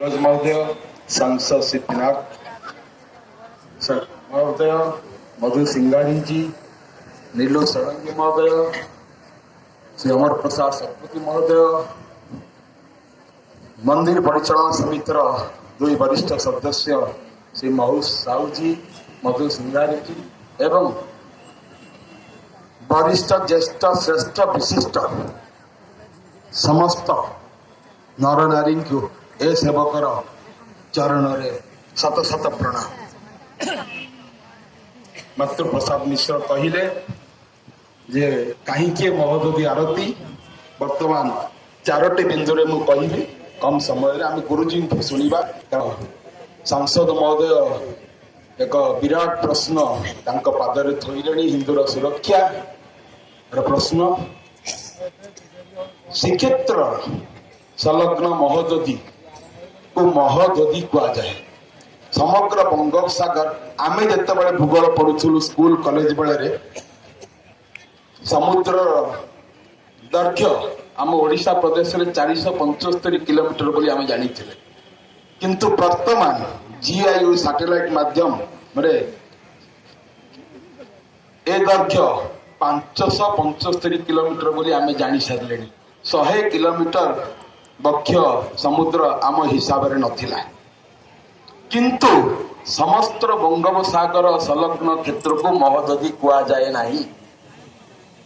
महोदय, सांसद सिद्धिनाथ महोदय, मधु सिंगारी जी, नीलू षडंगी महोदय, श्री अमर प्रसाद सतपथी महोदय, मंदिर परिचालन समितिर दुई वरिष्ठ सदस्य श्री महूष साहू जी, मधु सिंगारी जी एवं वरिष्ठ ज्येष्ठ श्रेष्ठ विशिष्ट समस्त नर नारी को ए सेवकर चरण रे शत शत प्रणाम। मातृ प्रसाद मिश्र कहले जे कहीं महोदधी आरती वर्तमान चारोटी बिंदु रे मु कहबी कम समय रे आम गुरुजी को सुनिबा। सांसद महोदय एक विराट प्रश्न तांको पादरे थोइलेनी हिंदूर सुरक्षा प्रश्न श्रीक्षेत्र संलग्न महोदधी को महोदधी कह जाए। समग्र बंगोपसागर आमे जते बड़े भूगोल पढ़ुथुलु स्कूल कॉलेज बेले समुद्र दैर्घ्य आम ओडिशा प्रदेश में 475 किलोमीटर बोली आमे जानी थिले, किंतु वर्तमान जीआईयू सैटेलाइट माध्यम रे ए दैर्घ्य 575 किलोमीटर बोली आमे जानी सारले। 100 किलोमीटर बक्ष समुद्र आम हिसाब रे नथिला, किंतु समस्त बंगोपसागर संलग्न क्षेत्र को महोदधी कह जाए नहीं।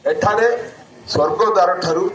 एठारे स्वर्गद्वार ठारू